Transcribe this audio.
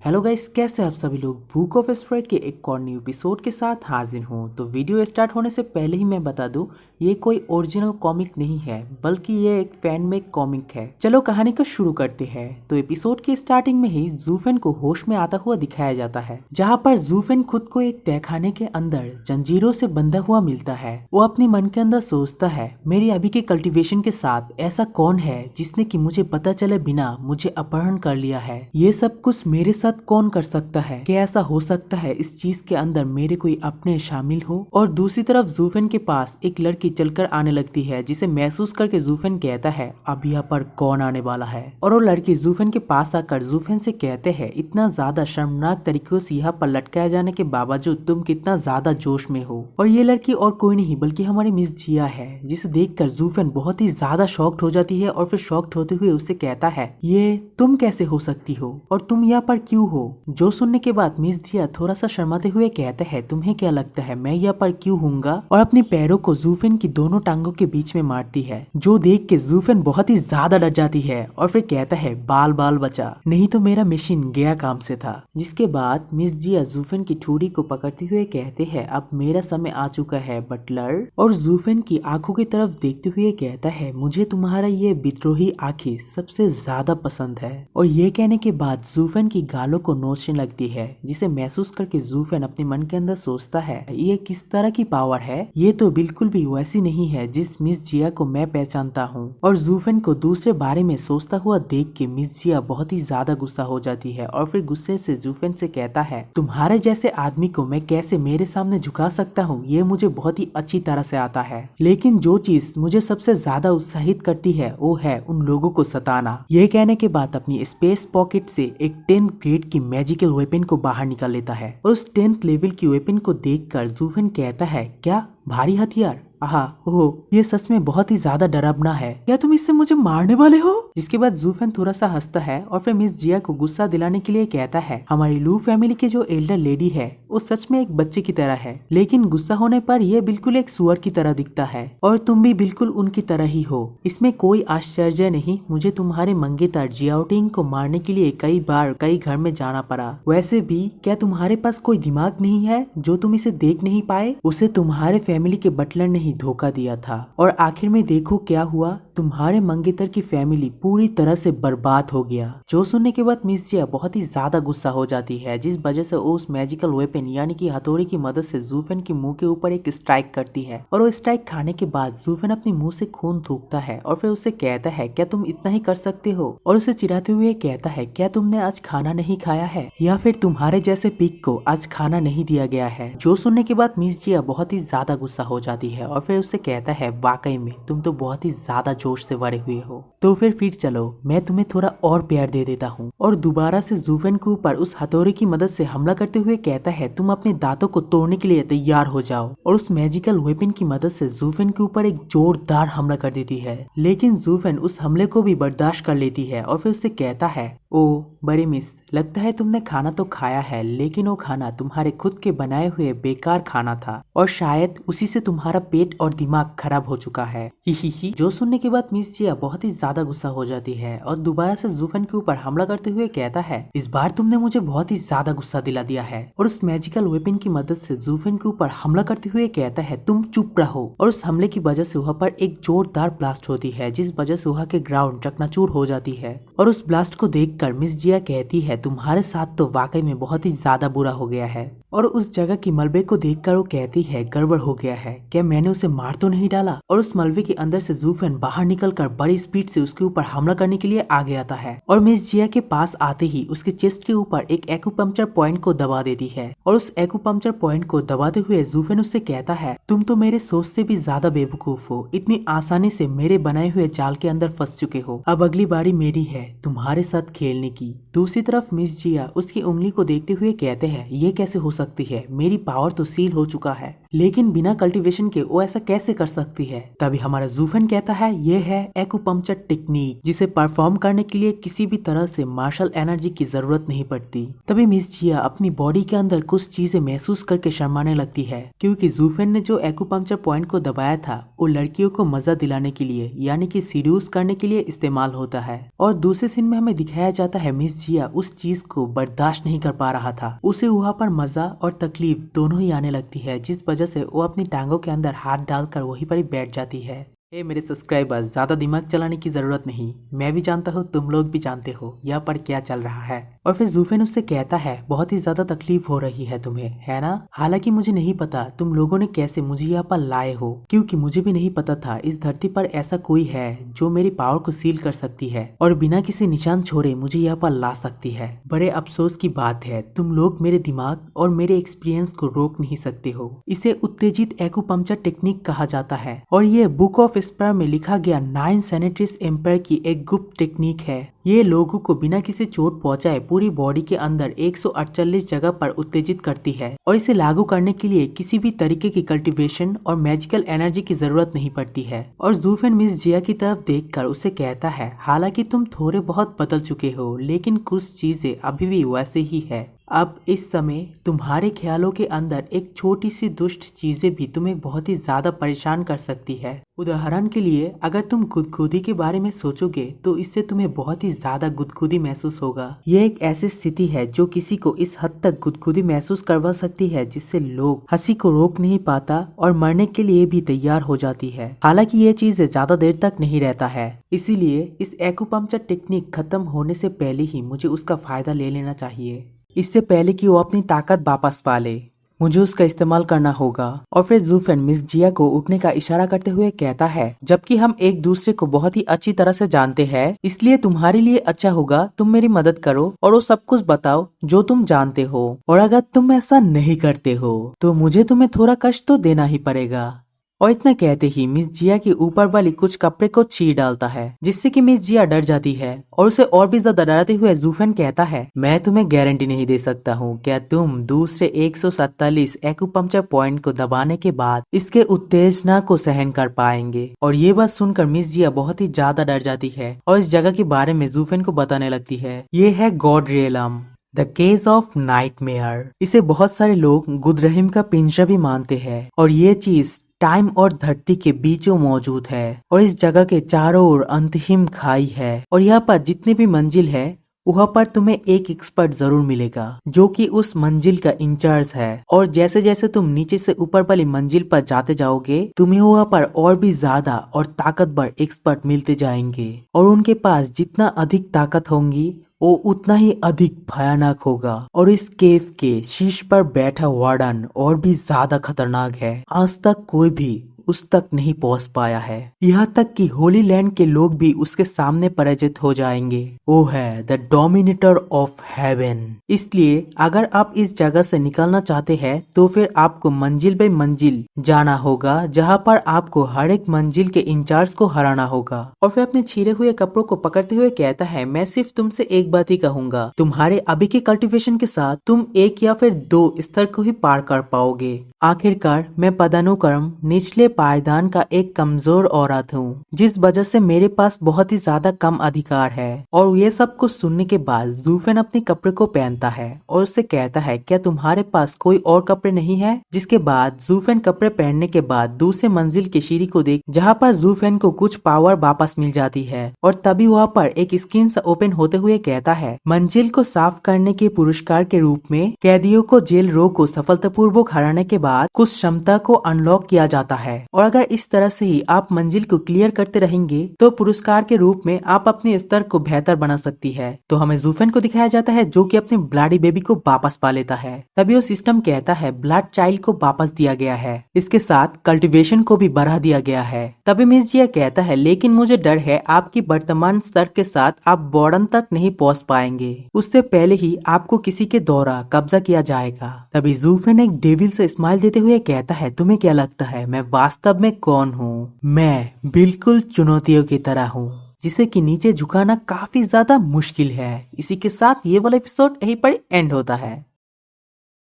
Hello guys, कैसे आप सभी लोग। बुक ऑफ स्प्रे के एक और न्यू एपिसोड के साथ हाजिर हूँ। तो वीडियो स्टार्ट होने से पहले ही मैं बता दूं, ये कोई ओरिजिनल कॉमिक नहीं है, बल्कि ये एक फैन मेड कॉमिक है। चलो कहानी को शुरू करते हैं। तो एपिसोड की स्टार्टिंग में ही जूफेन को होश में आता हुआ दिखाया जाता है, जहाँ पर जूफेन खुद को एक तहखाने के अंदर जंजीरों से बंधा हुआ मिलता है। वो अपने मन के अंदर सोचता है, मेरी अभी के कल्टीवेशन के साथ ऐसा कौन है जिसने कि मुझे पता चले बिना मुझे अपहरण कर लिया है। ये सब कुछ मेरे साथ कौन कर सकता है? क्या ऐसा हो सकता है इस चीज के अंदर मेरे कोई अपने शामिल हो? और दूसरी तरफ जूफेन के पास एक लड़की चलकर आने लगती है, जिसे महसूस करके जूफेन कहता है, अब यहाँ पर कौन आने वाला है। और वो लड़की जूफेन के पास आकर जूफेन से कहते हैं, इतना ज्यादा शर्मनाक तरीकों से यहाँ पर लटकाए जाने के बावजूद तुम कितना ज्यादा जोश में हो। और ये लड़की और कोई नहीं बल्कि हमारी मिस जिया है, जिसे देखकर जूफेन बहुत ही ज्यादा शॉक्ड हो जाती है। और फिर शॉक्ड होते हुए उससे कहता है, ये तुम कैसे हो सकती हो और तुम यहाँ पर क्यों हो? जो सुनने के बाद मिस जिया थोड़ा सा शर्माते हुए कहते हैं, तुम्हें क्या लगता है मैं यहाँ पर क्यों हूँगा? और अपने पैरों को जूफेन की दोनों टांगों के बीच में मारती है, जो देख के जूफेन बहुत ही ज्यादा डर जाती है। और फिर कहता है, बाल बाल बचा, नहीं तो मेरा मशीन गया काम से था। जिसके बाद मिस जिया जूफेन की ठुड़ी को पकड़ते हुए कहते हैं, अब मेरा समय आ चुका है बटलर। और जूफेन की आंखों की तरफ देखते हुए कहता है, मुझे तुम्हारा ये विद्रोही आंखें सबसे ज्यादा पसंद है। और ये कहने के बाद जूफेन की गालों को नोचने लगती है, जिसे महसूस करके जूफेन अपने मन के अंदर सोचता है, ये किस तरह की पावर है? ये तो बिल्कुल भी वैसी नहीं है जिस मिस जिया को मैं पहचानता हूँ। और जूफेन को दूसरे बारे में सोचता हुआ देख के मिस जिया बहुत ही ज्यादा गुस्सा हो जाती है। और फिर गुस्से से जूफेन से कहता है, तुम्हारे जैसे आदमी को मैं कैसे मेरे सामने झुका सकता हूँ, ये मुझे बहुत ही अच्छी तरह से आता है। लेकिन जो चीज मुझे सबसे ज्यादा उत्साहित करती है वो है उन लोगों को सताना। ये कहने के बाद अपनी स्पेस पॉकेट से एक 10th ग्रेड की मैजिकल वेपन को बाहर निकाल लेता है। और उस 10th लेवल की वेपन को देखकर जूफेन कहता है, क्या भारी हथियार? आहा, ओह, ये सच में बहुत ही ज्यादा डरावना है। क्या तुम इससे मुझे मारने वाले हो? जिसके बाद जूफेन थोड़ा सा हंसता है और फिर मिस जिया को गुस्सा दिलाने के लिए कहता है, हमारी लू फैमिली के जो एल्डर लेडी है वो सच में एक बच्चे की तरह है, लेकिन गुस्सा होने पर ये बिल्कुल एक सुअर की तरह दिखता है। और तुम भी बिल्कुल उनकी तरह ही हो, इसमें कोई आश्चर्य नहीं। मुझे तुम्हारे मंगेतर जियाओटिंग को मारने के लिए कई बार कई घर में जाना पड़ा। वैसे भी क्या तुम्हारे पास कोई दिमाग नहीं है जो तुम इसे देख नहीं पाए? उसे तुम्हारे फैमिली के बटलर ने ही धोखा दिया था। और आखिर में देखो क्या हुआ, तुम्हारे मंगेतर की फैमिली पूरी तरह से बर्बाद हो गया। जो सुनने के बाद मिस जिया बहुत ही ज्यादा गुस्सा हो जाती है, जिस वजह से वो उस मैजिकल वेपन यानी कि हथौड़ी की मदद से जूफेन के मुंह के ऊपर एक स्ट्राइक करती है। और वो स्ट्राइक खाने के बाद जूफेन अपने मुंह से खून थूकता है और फिर उससे कहता है, क्या तुम इतना ही कर सकते हो? और उसे चिढ़ाते हुए कहता है, क्या तुमने आज खाना नहीं खाया है, या फिर तुम्हारे जैसे पिग को आज खाना नहीं दिया गया है? जो सुनने के बाद मिस जिया बहुत ही ज्यादा गुस्सा हो जाती है और फिर उससे कहता है, वाकई में तुम तो बहुत ही ज्यादा जोश से भरे हुए हो, तो फिर चलो मैं तुम्हें थोड़ा और प्यार दे देता हूँ। और दोबारा से जूफेन के ऊपर उस हथौड़े की मदद से हमला करते हुए कहता है, तुम अपने दांतों को तोड़ने के लिए तैयार हो जाओ। और उस मैजिकल वेपन की मदद से जूफेन के ऊपर एक जोरदार हमला कर देती है, लेकिन जूफेन उस हमले को भी बर्दाश्त कर लेती है। और फिर उससे कहता है, ओ बड़ी मिस, लगता है तुमने खाना तो खाया है, लेकिन वो खाना तुम्हारे खुद के बनाए हुए बेकार खाना था, और शायद उसी से तुम्हारा पेट और दिमाग खराब हो चुका है। ही। जो सुनने के बाद मिस जिया बहुत ही ज्यादा गुस्सा हो जाती है और दोबारा से जूफेन के ऊपर हमला करते हुए कहता है, इस बार तुमने मुझे बहुत ही ज्यादा गुस्सा दिला दिया है। और उस मैजिकल वेपन की मदद से जूफेन के ऊपर हमला करते हुए कहता है, तुम चुप रहो। और उस हमले की वजह से वहाँ पर एक जोरदार ब्लास्ट होती है, जिस वजह से वहाँ के ग्राउंड चकनाचूर हो जाती है। और उस ब्लास्ट को देखकर मिस जिया कहती है, तुम्हारे साथ तो वाकई में बहुत ही ज्यादा बुरा हो गया है। और उस जगह की मलबे को देखकर वो कहती है, गड़बड़ हो गया है, क्या मैंने उसे मार तो नहीं डाला? और उस मलबे के अंदर से जूफेन बाहर निकलकर बड़ी स्पीड से उसके ऊपर हमला करने के लिए आ गया है। और मिस जिया के पास आते ही उसके चेस्ट के ऊपर एक एक्यूपंक्चर पॉइंट को दबा देती है। और उस एक्यूपंक्चर पॉइंट को दबाते हुए जूफेन उससे कहता है, तुम तो मेरे सोच से भी ज्यादा बेवकूफ हो, इतनी आसानी से मेरे बनाए हुए जाल के अंदर फंस चुके हो। अब अगली बारी मेरी है तुम्हारे साथ खेलने की। दूसरी तरफ मिस जिया उसकी उंगली को देखते हुए कहते हैं, ये कैसे हो सकती है, मेरी पावर तो सील हो चुका है। लेकिन बिना कल्टीवेशन के वो ऐसा कैसे कर सकती है? तभी हमारा जूफेन कहता है ये है एक्यूपंक्चर टेक्निक, जिसे परफॉर्म करने के लिए किसी भी तरह से मार्शल एनर्जी की जरूरत नहीं पड़ती। तभी मिस जिया अपनी बॉडी के अंदर कुछ चीजें महसूस करके शर्माने लगती है, क्योंकि जूफेन ने जो एक्यूपंक्चर पॉइंट को दबाया था वो लड़कियों को मजा दिलाने के लिए यानी कि सीड्यूस करने के लिए इस्तेमाल होता है। और दूसरे सीन में हमें दिखाया जाता है मिस जिया उस चीज को बर्दाश्त नहीं कर पा रहा था। उसे वहाँ पर मजा और तकलीफ दोनों ही आने लगती है, जिस वजह से वो अपनी टांगों के अंदर हाथ डालकर वहीं पर ही बैठ जाती है। मेरे सब्सक्राइबर्स, ज्यादा दिमाग चलाने की जरूरत नहीं, मैं भी जानता हूँ तुम लोग भी जानते हो यहाँ पर क्या चल रहा है। और फिर जूफेन उससे कहता है बहुत ही ज्यादा तकलीफ हो रही है तुम्हें, है ना? हालांकि मुझे नहीं पता तुम लोगों ने कैसे मुझे यहाँ पर लाए हो, क्योंकि मुझे भी नहीं पता था इस धरती पर ऐसा कोई है जो मेरी पावर को सील कर सकती है और बिना किसी निशान छोड़े मुझे यहाँ पर ला सकती है। बड़े अफसोस की बात है, तुम लोग मेरे दिमाग और मेरे एक्सपीरियंस को रोक नहीं सकते हो। इसे उत्तेजित एक्यूपंक्चर टेक्निक कहा जाता है और ये बुक ऑफ स्पेयर में लिखा गया 9 सैनिटरीज एम्पायर की एक गुप्त टेक्निक है। ये लोगों को बिना किसी चोट पहुंचाए पूरी बॉडी के अंदर 148 जगह पर उत्तेजित करती है और इसे लागू करने के लिए किसी भी तरीके की कल्टीवेशन और मैजिकल एनर्जी की जरूरत नहीं पड़ती है। और जूफेन मिस जिया की तरफ देखकर उसे कहता है हालांकि तुम थोड़े बहुत बदल चुके हो, लेकिन कुछ चीजें अभी भी वैसे ही है। अब इस समय तुम्हारे ख्यालों के अंदर एक छोटी सी दुष्ट चीजें भी तुम्हें बहुत ही ज्यादा परेशान कर सकती है। उदाहरण के लिए अगर तुम गुदगुदी के बारे में सोचोगे तो इससे तुम्हें बहुत ही ज्यादा गुदगुदी महसूस होगा। ये एक ऐसी स्थिति है जो किसी को इस हद तक गुदगुदी महसूस करवा सकती है जिससे लोग हंसी को रोक नहीं पाता और मरने के लिए भी तैयार हो जाती है। हालांकि ये चीजें ज्यादा देर तक नहीं रहता है, इसीलिए इस एक्यूपंक्चर टेक्निक खत्म होने से पहले ही मुझे उसका फायदा ले लेना चाहिए। इससे पहले कि वो अपनी ताकत वापस पा ले मुझे उसका इस्तेमाल करना होगा। और फिर जूफेन मिस जिया को उठने का इशारा करते हुए कहता है जबकि हम एक दूसरे को बहुत ही अच्छी तरह से जानते हैं, इसलिए तुम्हारे लिए अच्छा होगा तुम मेरी मदद करो और वो सब कुछ बताओ जो तुम जानते हो। और अगर तुम ऐसा नहीं करते हो तो मुझे तुम्हें थोड़ा कष्ट तो देना ही पड़ेगा। और इतना कहते ही मिस जिया के ऊपर वाली कुछ कपड़े को चीर डालता है, जिससे कि मिस जिया डर जाती है और उसे और भी ज्यादा डराते हुए जूफेन कहता है मैं तुम्हें गारंटी नहीं दे सकता हूँ क्या तुम दूसरे 147 एक्यूपंक्चर पॉइंट को दबाने के बाद इसके उत्तेजना को सहन कर पाएंगे। और ये बात सुनकर मिस जिया बहुत ही ज्यादा डर जाती है और इस जगह के बारे में जूफेन को बताने लगती है। ये है god realm, the cage of nightmare. इसे बहुत सारे लोग गुदरहिम का पिंजरा भी मानते हैं और ये चीज टाइम और धरती के बीचों मौजूद है और इस जगह के चारों ओर अंतहीन खाई है और यहाँ पर जितने भी मंजिल है वहाँ पर तुम्हें एक एक्सपर्ट जरूर मिलेगा जो कि उस मंजिल का इंचार्ज है। और जैसे जैसे तुम नीचे से ऊपर वाली मंजिल पर जाते जाओगे तुम्हें वहाँ पर और भी ज्यादा और ताकतवर एक्सपर्ट मिलते जाएंगे और उनके पास जितना अधिक ताकत होंगी वो उतना ही अधिक भयानक होगा। और इस केव के शीर्ष पर बैठा वार्डन और भी ज्यादा खतरनाक है, आज तक कोई भी उस तक नहीं पहुंच पाया है। यहाँ तक कि होली लैंड के लोग भी उसके सामने पराजित हो जाएंगे। वो है द डोमिनेटर ऑफ हेवन। इसलिए अगर आप इस जगह से निकलना चाहते हैं तो फिर आपको मंजिल बाई मंजिल जाना होगा, जहाँ पर आपको हर एक मंजिल के इंचार्ज को हराना होगा। और फिर अपने छिरे हुए कपड़ों को पकड़ते हुए कहता है मैं सिर्फ तुमसे एक बात ही कहूंगा, तुम्हारे अभी के कल्टीवेशन के साथ तुम एक या फिर 2 स्तर को ही पार कर पाओगे। आखिरकार मैं पदानुक्रम निचले पायदान का एक कमजोर औरत हूँ, जिस वजह से मेरे पास बहुत ही ज्यादा कम अधिकार है। और ये सब कुछ सुनने के बाद जूफेन अपने कपड़े को पहनता है और उससे कहता है क्या तुम्हारे पास कोई और कपड़े नहीं है? जिसके बाद जूफेन कपड़े पहनने के बाद दूसरे मंजिल की सीढ़ी को देख जहाँ पर जूफेन को कुछ पावर वापस मिल जाती है और तभी वहाँ पर एक स्क्रीन सा ओपन होते हुए कहता है मंजिल को साफ करने के पुरस्कार के रूप में कैदियों को जेल रो को सफलतापूर्वक हराने के बाद कुछ क्षमता को अनलॉक किया जाता है और अगर इस तरह से ही आप मंजिल को क्लियर करते रहेंगे तो पुरस्कार के रूप में आप अपने स्तर को बेहतर बना सकती है। तो हमें जूफेन को दिखाया जाता है जो कि अपने ब्लडी बेबी को वापस पा लेता है। तभी वो सिस्टम कहता है ब्लड चाइल्ड को वापस दिया गया है, इसके साथ कल्टीवेशन को भी बढ़ा दिया गया है। तभी मिस जिया कहता है लेकिन मुझे डर है आपकी वर्तमान स्तर के साथ आप बॉर्डन तक नहीं पहुँच पाएंगे, उससे पहले ही आपको किसी के द्वारा कब्जा किया जाएगा। तभी जूफेन एक डेविल से स्माइल देते हुए कहता है तुम्हें क्या लगता है मैं वास्तव में कौन हूँ? मैं बिल्कुल चुनौतियों की तरह हूँ जिसे कि नीचे झुकाना काफी ज्यादा मुश्किल है। इसी के साथ ये वाला एपिसोड यहीं पर एंड होता है।